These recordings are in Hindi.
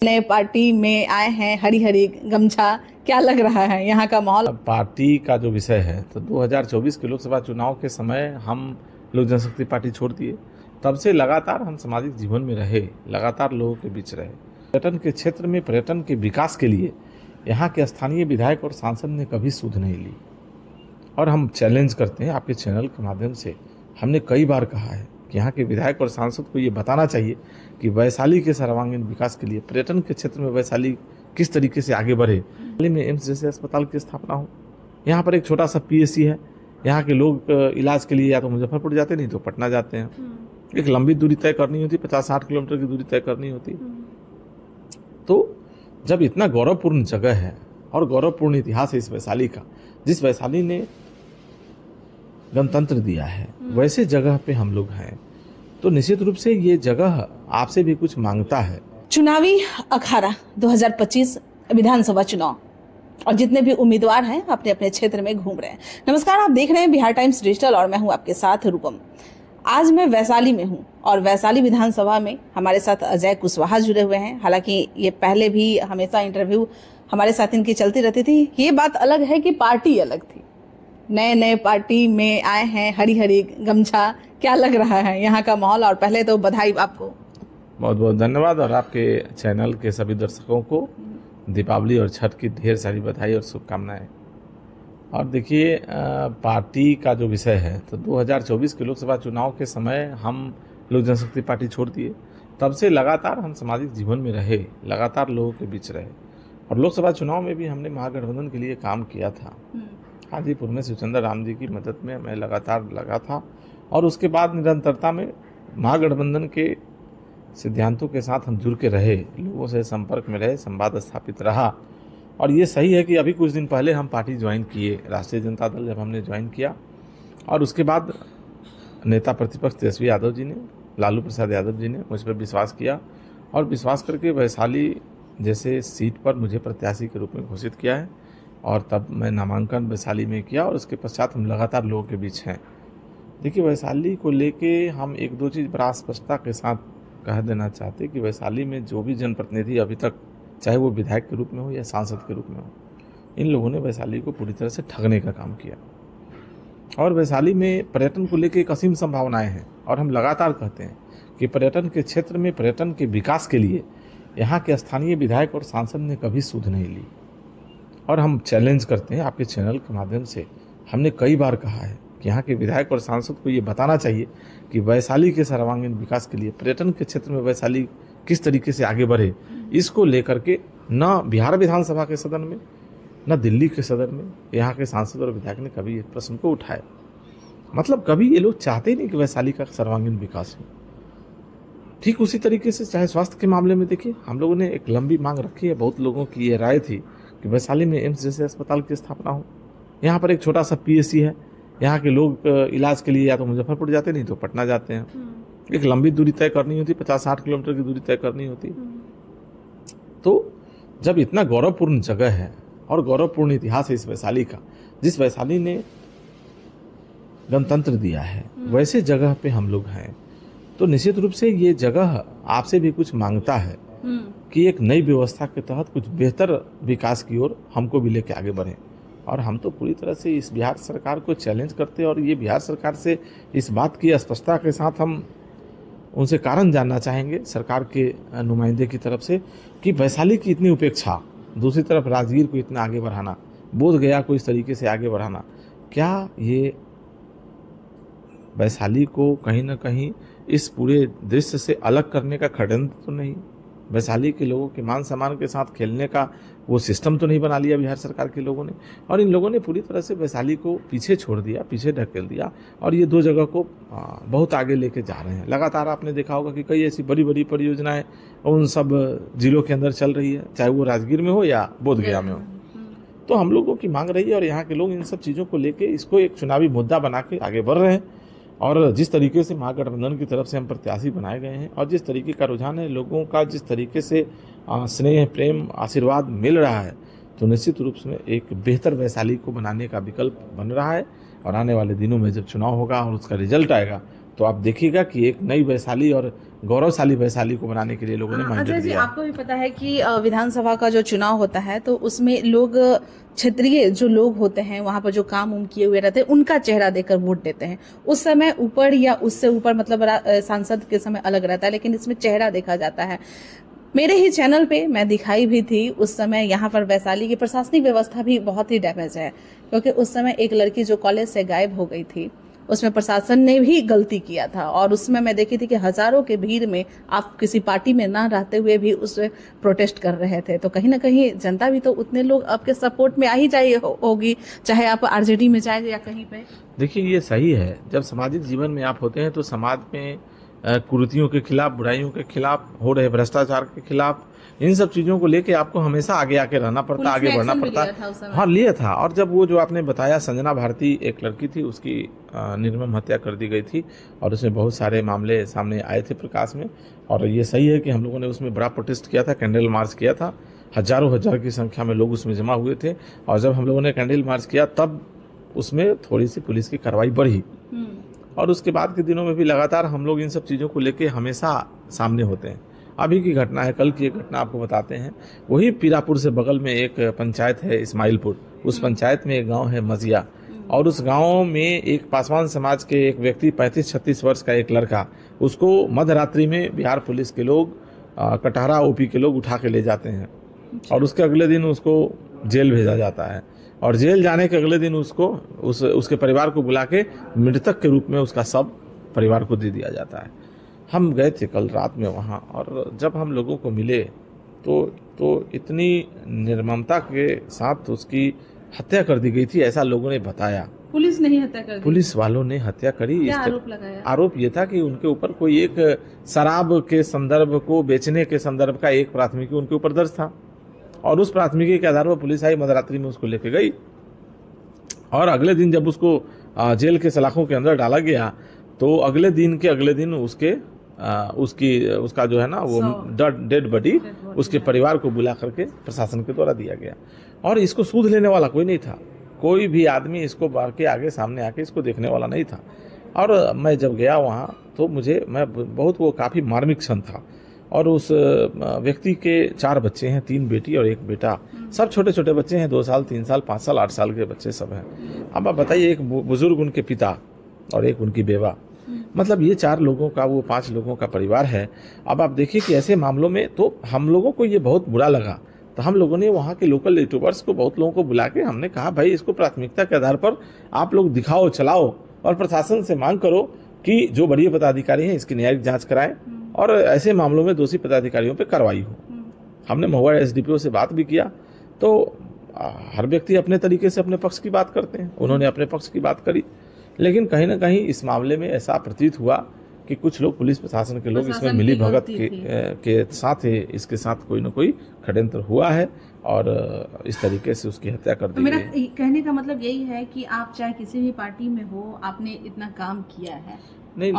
नए पार्टी में आए हैं, हरी हरी गमछा, क्या लग रहा है यहाँ का माहौल? पार्टी का जो विषय है तो 2024 के लोकसभा चुनाव के समय हम लोक जनशक्ति पार्टी छोड़ दिए। तब से लगातार हम सामाजिक जीवन में रहे, लगातार लोगों के बीच रहे। पर्यटन के क्षेत्र में पर्यटन के विकास के लिए यहाँ के स्थानीय विधायक और सांसद ने कभी सुध नहीं ली। और हम चैलेंज करते हैं आपके चैनल के माध्यम से, हमने कई बार कहा है कि यहाँ के विधायक और सांसद को ये बताना चाहिए कि वैशाली के सर्वांगीण विकास के लिए पर्यटन के क्षेत्र में वैशाली किस तरीके से आगे बढ़े। हाल में एम्स जैसे अस्पताल की स्थापना हो, यहाँ पर एक छोटा सा पीएससी है, यहाँ के लोग इलाज के लिए या तो मुजफ्फरपुर जाते नहीं तो पटना जाते हैं। एक लंबी दूरी तय करनी होती, 50-60 किलोमीटर की दूरी तय करनी होती। तो जब इतना गौरवपूर्ण जगह है और गौरवपूर्ण इतिहास है इस वैशाली का, जिस वैशाली ने गणतंत्र दिया है, वैसे जगह पे हम लोग हैं, तो निश्चित रूप से ये जगह आपसे भी कुछ मांगता है। चुनावी अखाड़ा 2025 विधानसभा चुनाव और जितने भी उम्मीदवार हैं अपने अपने क्षेत्र में घूम रहे हैं। नमस्कार, आप देख रहे हैं बिहार टाइम्स डिजिटल और मैं हूं आपके साथ रूपम। आज मैं वैशाली में हूं और वैशाली विधानसभा में हमारे साथ अजय कुशवाहा जुड़े हुए हैं। हालांकि ये पहले भी हमेशा इंटरव्यू हमारे साथ इनकी चलती रहती थी। ये बात अलग है कि पार्टी अलग थी। नए पार्टी में आए हैं, हरी हरी गमछा, क्या लग रहा है यहाँ का माहौल? और पहले तो बधाई आपको, बहुत बहुत धन्यवाद, और आपके चैनल के सभी दर्शकों को दीपावली और छठ की ढेर सारी बधाई और शुभकामनाएं। और देखिए, पार्टी का जो विषय है तो 2024 के लोकसभा चुनाव के समय हम लोक जनशक्ति पार्टी छोड़ दिए। तब से लगातार हम सामाजिक जीवन में रहे, लगातार लोगों के बीच रहे। और लोकसभा चुनाव में भी हमने महागठबंधन के लिए काम किया था। हाजीपुर में शिवचंद्र राम जी की मदद में मैं लगातार लगा था और उसके बाद निरंतरता में महागठबंधन के सिद्धांतों के साथ हम जुड़ के रहे, लोगों से संपर्क में रहे, संवाद स्थापित रहा। और ये सही है कि अभी कुछ दिन पहले हम पार्टी ज्वाइन किए, राष्ट्रीय जनता दल जब हमने ज्वाइन किया, और उसके बाद नेता प्रतिपक्ष तेजस्वी यादव जी ने, लालू प्रसाद यादव जी ने मुझ पर विश्वास किया और विश्वास करके वैशाली जैसे सीट पर मुझे प्रत्याशी के रूप में घोषित किया है। और तब मैं नामांकन वैशाली में किया और उसके पश्चात हम लगातार लोगों के बीच हैं। देखिए, वैशाली को लेके हम एक दो चीज़ बड़ा स्पष्टता के साथ कह देना चाहते कि वैशाली में जो भी जनप्रतिनिधि अभी तक, चाहे वो विधायक के रूप में हो या सांसद के रूप में हो, इन लोगों ने वैशाली को पूरी तरह से ठगने का काम किया। और वैशाली में पर्यटन को लेके एक असीम संभावनाएं हैं और हम लगातार कहते हैं कि पर्यटन के क्षेत्र में पर्यटन के विकास के लिए यहाँ के स्थानीय विधायक और सांसद ने कभी सुध नहीं ली। और हम चैलेंज करते हैं आपके चैनल के माध्यम से, हमने कई बार कहा है कि यहाँ के विधायक और सांसद को ये बताना चाहिए कि वैशाली के सर्वांगीण विकास के लिए पर्यटन के क्षेत्र में वैशाली किस तरीके से आगे बढ़े। इसको लेकर के न बिहार विधानसभा के सदन में, न दिल्ली के सदन में यहाँ के सांसद और विधायक ने कभी इस प्रश्न को उठाया। मतलब कभी ये लोग चाहते ही नहीं कि वैशाली का सर्वांगीण विकास हो। ठीक उसी तरीके से चाहे स्वास्थ्य के मामले में देखिए, हम लोगों ने एक लंबी मांग रखी है, बहुत लोगों की ये राय थी कि वैशाली में एम्स जैसे अस्पताल की स्थापना हो। यहाँ पर एक छोटा सा पीएससी है, यहाँ के लोग इलाज के लिए या तो मुजफ्फरपुर जाते नहीं तो पटना जाते हैं। एक लंबी दूरी तय करनी होती, 50-60 किलोमीटर की दूरी तय करनी होती। तो जब इतना गौरवपूर्ण जगह है और गौरवपूर्ण इतिहास है इस वैशाली का, जिस वैशाली ने गणतंत्र दिया है, वैसे जगह पे हम लोग हैं, तो निश्चित रूप से ये जगह आपसे भी कुछ मांगता है कि एक नई व्यवस्था के तहत कुछ बेहतर विकास की ओर हमको भी लेके आगे बढ़े। और हम तो पूरी तरह से इस बिहार सरकार को चैलेंज करते हैं और ये बिहार सरकार से इस बात की स्पष्टता के साथ हम उनसे कारण जानना चाहेंगे, सरकार के नुमाइंदे की तरफ से, कि वैशाली की इतनी उपेक्षा, दूसरी तरफ राजगीर को इतना आगे बढ़ाना, बोधगया को इस तरीके से आगे बढ़ाना, क्या ये वैशाली को कहीं ना कहीं इस पूरे दृश्य से अलग करने का षड्यंत्र तो नहीं? वैशाली के लोगों के मान सम्मान के साथ खेलने का वो सिस्टम तो नहीं बना लिया बिहार सरकार के लोगों ने? और इन लोगों ने पूरी तरह से वैशाली को पीछे छोड़ दिया, पीछे ढकेल दिया और ये दो जगह को बहुत आगे लेके जा रहे हैं। लगातार आपने देखा होगा कि कई ऐसी बड़ी बड़ी परियोजनाएं उन सब जिलों के अंदर चल रही है, चाहे वो राजगीर में हो या बोधगया में हो। तो हम लोगों की मांग रही है और यहाँ के लोग इन सब चीज़ों को लेके इसको एक चुनावी मुद्दा बना के आगे बढ़ रहे हैं। और जिस तरीके से महागठबंधन की तरफ से हम प्रत्याशी बनाए गए हैं और जिस तरीके का रुझान है लोगों का, जिस तरीके से स्नेह, प्रेम, आशीर्वाद मिल रहा है, तो निश्चित रूप से एक बेहतर वैशाली को बनाने का विकल्प बन रहा है। और आने वाले दिनों में जब चुनाव होगा और उसका रिजल्ट आएगा तो आप देखिएगा कि एक नई वैशाली और गौरवशाली वैशाली को बनाने के लिए लोगों ने अजय मैंडेट जी, दिया। आपको भी पता है कि विधानसभा का जो चुनाव होता है तो उसमें लोग क्षेत्रीय जो लोग होते हैं वहां पर जो काम किए हुए रहते हैं उनका चेहरा देखकर वोट देते हैं। उस समय ऊपर या उससे ऊपर मतलब सांसद के समय अलग रहता है, लेकिन इसमें चेहरा देखा जाता है। मेरे ही चैनल पे मैं दिखाई भी थी उस समय। यहाँ पर वैशाली की प्रशासनिक व्यवस्था भी बहुत ही डैमेज है, क्योंकि उस समय एक लड़की जो कॉलेज से गायब हो गई थी, उसमें प्रशासन ने भी गलती किया था। और उसमें मैं देखी थी कि हजारों के भीड़ में आप किसी पार्टी में ना रहते हुए भी उस प्रोटेस्ट कर रहे थे। तो कहीं ना कहीं जनता भी तो उतने लोग आपके सपोर्ट में आ ही जाए होगी, चाहे आप आरजेडी में जाए या कहीं पे। देखिए, ये सही है। जब सामाजिक जीवन में आप होते हैं तो समाज में कुरीतियों के खिलाफ, बुराइयों के खिलाफ, हो रहे भ्रष्टाचार के खिलाफ, इन सब चीजों को लेके आपको हमेशा आगे आके रहना पड़ता, आगे बढ़ना पड़ता। हाँ, लिया था। और जब वो जो आपने बताया संजना भारती एक लड़की थी, उसकी निर्मम हत्या कर दी गई थी और उसमें बहुत सारे मामले सामने आए थे प्रकाश में। और ये सही है कि हम लोगों ने उसमें बड़ा प्रोटेस्ट किया था, कैंडल मार्च किया था। हजारों हजार की संख्या में लोग उसमें जमा हुए थे। और जब हम लोगों ने कैंडल मार्च किया तब उसमें थोड़ी सी पुलिस की कार्रवाई बढ़ी। और उसके बाद के दिनों में भी लगातार हम लोग इन सब चीज़ों को लेके हमेशा सामने होते हैं। अभी की घटना है, कल की एक घटना आपको बताते हैं। वही पीरापुर से बगल में एक पंचायत है इस्माइलपुर, उस पंचायत में एक गांव है मजिया, और उस गांव में एक पासवान समाज के एक व्यक्ति 35-36 वर्ष का एक लड़का, उसको मध्य रात्रि में बिहार पुलिस के लोग, कटहरा ओपी के लोग उठा के ले जाते हैं और उसके अगले दिन उसको जेल भेजा जाता है। और जेल जाने के अगले दिन उसको उसके परिवार को बुला के मृतक के रूप में उसका शव परिवार को दे दिया जाता है। हम गए थे कल रात में वहाँ, और जब हम लोगों को मिले तो इतनी निर्ममता के साथ उसकी हत्या कर दी गई थी, ऐसा लोगों ने बताया। पुलिस ने ही हत्या कर दी? पुलिस वालों ने हत्या करी। क्या आरोप लगाया? आरोप ये था कि उनके ऊपर कोई एक शराब के संदर्भ को बेचने के संदर्भ का एक प्राथमिकी उनके ऊपर दर्ज था, और उस प्राथमिकी के आधार पर पुलिस आई, मध्यरात्रि में उसको लेके गई। और अगले दिन जब उसको जेल के सलाखों के अंदर डाला गया तो अगले दिन उसका जो है ना वो डेड बॉडी उसके परिवार को बुला करके प्रशासन के द्वारा दिया गया। और इसको सूद लेने वाला कोई नहीं था, कोई भी आदमी इसको बाहर के आगे सामने आके इसको देखने वाला नहीं था। और मैं जब गया वहाँ तो वो काफ़ी मार्मिक क्षण था। और उस व्यक्ति के 4 बच्चे हैं, 3 बेटी और 1 बेटा, सब छोटे छोटे बच्चे हैं, 2 साल, 3 साल, 5 साल, 8 साल के बच्चे सब हैं। अब आप बताइए, एक बुजुर्ग उनके पिता और एक उनकी बेवा, मतलब ये 4 लोगों का, वो 5 लोगों का परिवार है। अब आप देखिए कि ऐसे मामलों में तो हम लोगों को ये बहुत बुरा लगा। तो हम लोगों ने वहाँ के लोकल यूट्यूबर्स को, बहुत लोगों को बुला के हमने कहा, भाई इसको प्राथमिकता के आधार पर आप लोग दिखाओ, चलाओ, और प्रशासन से मांग करो कि जो बड़े पदाधिकारी हैं इसकी न्यायिक जांच कराएं और ऐसे मामलों में दोषी पदाधिकारियों पे कार्रवाई हो। हमने महुआ एसडीपीओ से बात भी किया। तो हर व्यक्ति अपने तरीके से अपने पक्ष की बात करते हैं, उन्होंने अपने पक्ष की बात करी, लेकिन कहीं ना कहीं इस मामले में ऐसा प्रतीत हुआ कि कुछ लोग, पुलिस प्रशासन के लोग इसमें मिली भगत के साथ इसके साथ कोई ना कोई षड्यंत्र हुआ है और इस तरीके से उसकी हत्या कर दी। मेरा कहने का मतलब यही है कि आप चाहे किसी भी पार्टी में हो, आपने इतना काम किया है नहीं,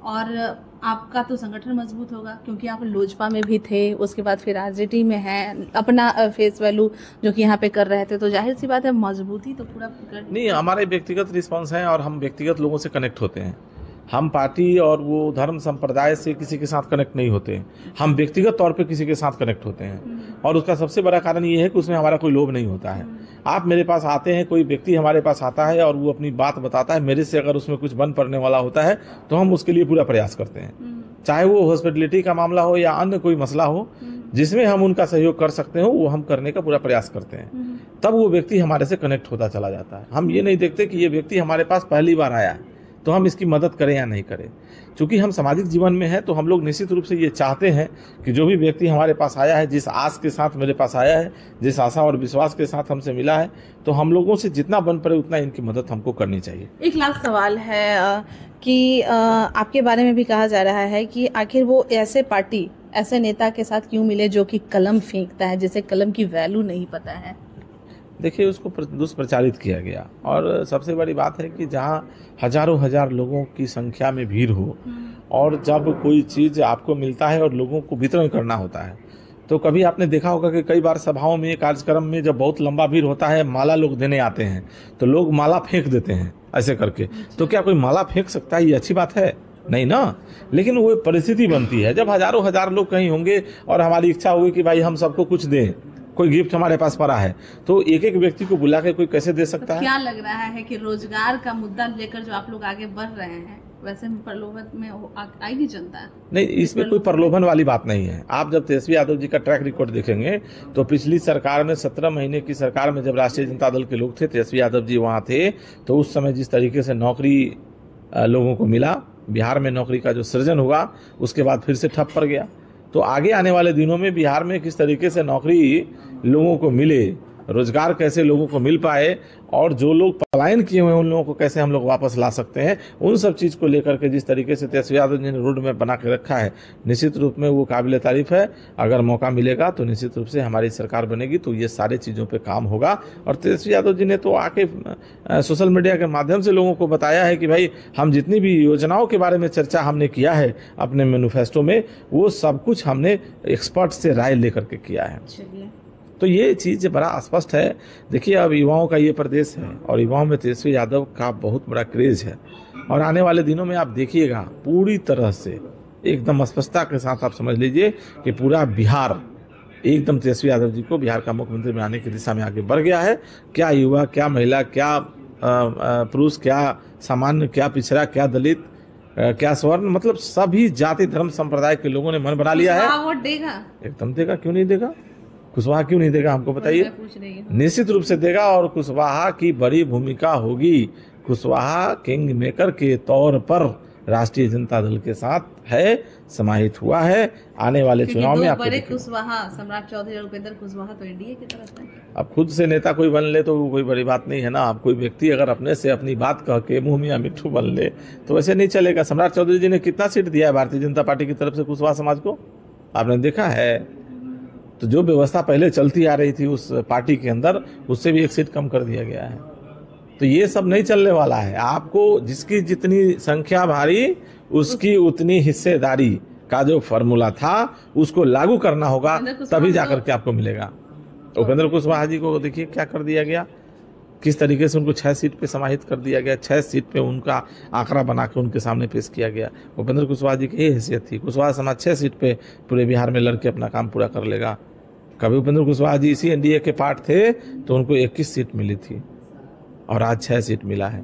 और आपका तो संगठन मजबूत होगा, क्योंकि आप लोजपा में भी थे, उसके बाद फिर आरजेडी में है, अपना फेस वैल्यू जो कि यहाँ पे कर रहे थे, तो जाहिर सी बात है मजबूती तो पूरा नहीं। हमारे व्यक्तिगत रिस्पॉन्स है और हम व्यक्तिगत लोगों से कनेक्ट होते हैं। हम पार्टी और वो धर्म संप्रदाय से किसी के साथ कनेक्ट नहीं होते हैं, हम व्यक्तिगत तौर पे किसी के साथ कनेक्ट होते हैं। और उसका सबसे बड़ा कारण ये है कि उसमें हमारा कोई लोभ नहीं होता है। आप मेरे पास आते हैं, कोई व्यक्ति हमारे पास आता है और वो अपनी बात बताता है, मेरे से अगर उसमें कुछ बन पड़ने वाला होता है तो हम उसके लिए पूरा प्रयास करते हैं, चाहे वो हॉस्पिटलिटी का मामला हो या अन्य कोई मसला हो जिसमें हम उनका सहयोग कर सकते हो, वो हम करने का पूरा प्रयास करते हैं। तब वो व्यक्ति हमारे से कनेक्ट होता चला जाता है। हम ये नहीं देखते कि ये व्यक्ति हमारे पास पहली बार आया है तो हम इसकी मदद करें या नहीं करें। चूंकि हम सामाजिक जीवन में हैं तो हम लोग निश्चित रूप से ये चाहते हैं कि जो भी व्यक्ति हमारे पास आया है, जिस आस के साथ मेरे पास आया है, जिस आशा और विश्वास के साथ हमसे मिला है, तो हम लोगों से जितना बन पड़े उतना इनकी मदद हमको करनी चाहिए। एक लास्ट सवाल है कि आपके बारे में भी कहा जा रहा है कि आखिर वो ऐसे नेता के साथ क्यों मिले जो कि कलम फेंकता है, जिसे कलम की वैल्यू नहीं पता है। देखिए, उसको दुष्प्रचारित किया गया। और सबसे बड़ी बात है कि जहाँ हजारों हजार लोगों की संख्या में भीड़ हो और जब कोई चीज़ आपको मिलता है और लोगों को वितरण करना होता है, तो कभी आपने देखा होगा कि कई बार सभाओं में, कार्यक्रम में जब बहुत लंबा भीड़ होता है, माला लोग देने आते हैं तो लोग माला फेंक देते हैं ऐसे करके, तो क्या कोई माला फेंक सकता है? ये अच्छी बात है? नहीं ना। लेकिन वो परिस्थिति बनती है जब हजारों हजार लोग कहीं होंगे और हमारी इच्छा होगी कि भाई हम सबको कुछ दें, कोई गिफ्ट हमारे पास पड़ा है, तो एक एक व्यक्ति को बुला के कोई कैसे दे सकता है? क्या लग रहा है कि रोजगार का मुद्दा लेकर जो आप लोग आगे बढ़ रहे हैं, वैसे में प्रलोभन में आएगी जनता? नहीं, इसमें कोई प्रलोभन वाली बात नहीं है। आप जब तेजस्वी यादव जी का ट्रैक रिकॉर्ड देखेंगे तो पिछली सरकार में 17 महीने की सरकार में जब राष्ट्रीय जनता दल के लोग थे, तेजस्वी यादव जी वहाँ थे, तो उस समय जिस तरीके से नौकरी लोगों को मिला, बिहार में नौकरी का जो सृजन हुआ, उसके बाद फिर से ठप पड़ गया। तो आगे आने वाले दिनों में बिहार में किस तरीके से नौकरी लोगों को मिले, रोजगार कैसे लोगों को मिल पाए, और जो लोग पलायन किए हुए हैं उन लोगों को कैसे हम लोग वापस ला सकते हैं, उन सब चीज़ को लेकर के जिस तरीके से तेजस्वी यादव जी ने रोड मैप बना के रखा है, निश्चित रूप में वो काबिल तारीफ है। अगर मौका मिलेगा तो निश्चित रूप से हमारी सरकार बनेगी तो ये सारे चीज़ों पे काम होगा। और तेजस्वी यादव जी ने तो आके सोशल मीडिया के माध्यम से लोगों को बताया है कि भाई हम जितनी भी योजनाओं के बारे में चर्चा हमने किया है अपने मैनिफेस्टो में, वो सब कुछ हमने एक्सपर्ट से राय लेकर के किया है। तो ये चीज़ बड़ा स्पष्ट है। देखिए, अब युवाओं का ये प्रदेश है और युवाओं में तेजस्वी यादव का बहुत बड़ा क्रेज है, और आने वाले दिनों में आप देखिएगा पूरी तरह से एकदम स्पष्टता के साथ आप समझ लीजिए कि पूरा बिहार एकदम तेजस्वी यादव जी को बिहार का मुख्यमंत्री बनाने की दिशा में आगे बढ़ गया है। क्या युवा, क्या महिला, क्या पुरुष, क्या सामान्य, क्या पिछड़ा, क्या दलित, क्या स्वर्ण, मतलब सभी जाति धर्म संप्रदाय के लोगों ने मन बना लिया है। वोट देगा? एकदम देगा, क्यों नहीं देगा? कुशवाहा क्यों नहीं देगा, हमको बताइए? निश्चित रूप से देगा, और कुशवाहा की बड़ी भूमिका होगी। कुशवाहा किंग मेकर के तौर पर राष्ट्रीय जनता दल के साथ है, समाहित हुआ है। आने वाले चुनाव में आपको कुशवाहा, सम्राट चौधरी और उपेंद्र कुशवाहा तो एनडीए की तरफ है। अब खुद से नेता कोई बन ले तो वो कोई बड़ी बात नहीं है ना। अब कोई व्यक्ति अगर अपने से अपनी बात कह के मुंह मियां मिट्ठू बन ले तो वैसे नहीं चलेगा। सम्राट चौधरी जी ने कितना सीट दिया है भारतीय जनता पार्टी की तरफ से कुशवाहा समाज को, आपने देखा है? तो जो व्यवस्था पहले चलती आ रही थी उस पार्टी के अंदर, उससे भी एक सीट कम कर दिया गया है। तो ये सब नहीं चलने वाला है। आपको जिसकी जितनी संख्या भारी उसकी उतनी हिस्सेदारी का जो फॉर्मूला था उसको लागू करना होगा, तभी जाकर के आपको मिलेगा। उपेंद्र कुशवाहा जी को देखिए क्या कर दिया गया, किस तरीके से उनको 6 सीट पे समाहित कर दिया गया। 6 सीट पे उनका आंकड़ा बना के उनके सामने पेश किया गया। उपेंद्र कुशवाहा जी की ये हैसियत थी, कुशवाहा समाज 6 सीट पे पूरे बिहार में लड़के अपना काम पूरा कर लेगा। कभी उपेंद्र कुशवाहा जी इसी एनडीए के पार्ट थे तो उनको 21 सीट मिली थी और आज 6 सीट मिला है।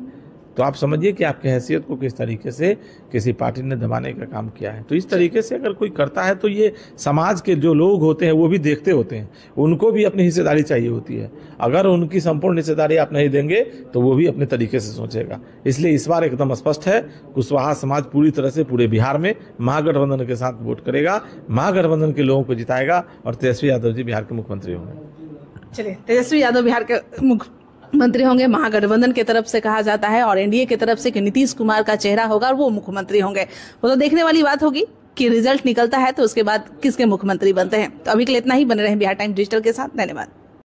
तो आप समझिए कि आपकी हैसियत को किस तरीके से किसी पार्टी ने दबाने का काम किया है। तो इस तरीके से अगर कोई करता है तो ये समाज के जो लोग होते हैं वो भी देखते होते हैं, उनको भी अपनी हिस्सेदारी चाहिए होती है। अगर उनकी संपूर्ण हिस्सेदारी आप नहीं देंगे तो वो भी अपने तरीके से सोचेगा। इसलिए इस बार एकदम स्पष्ट है, कुशवाहा समाज पूरी तरह से पूरे बिहार में महागठबंधन के साथ वोट करेगा, महागठबंधन के लोगों को जिताएगा और तेजस्वी यादव जी बिहार के मुख्यमंत्री होंगे। चलिए, तेजस्वी यादव बिहार के मुख्यमंत्री होंगे, महागठबंधन की तरफ से कहा जाता है, और एनडीए की तरफ से कि नीतीश कुमार का चेहरा होगा और वो मुख्यमंत्री होंगे। वो तो देखने वाली बात होगी कि रिजल्ट निकलता है तो उसके बाद किसके मुख्यमंत्री बनते हैं। तो अभी के लिए इतना ही, बने रहें बिहार टाइम्स डिजिटल के साथ। धन्यवाद।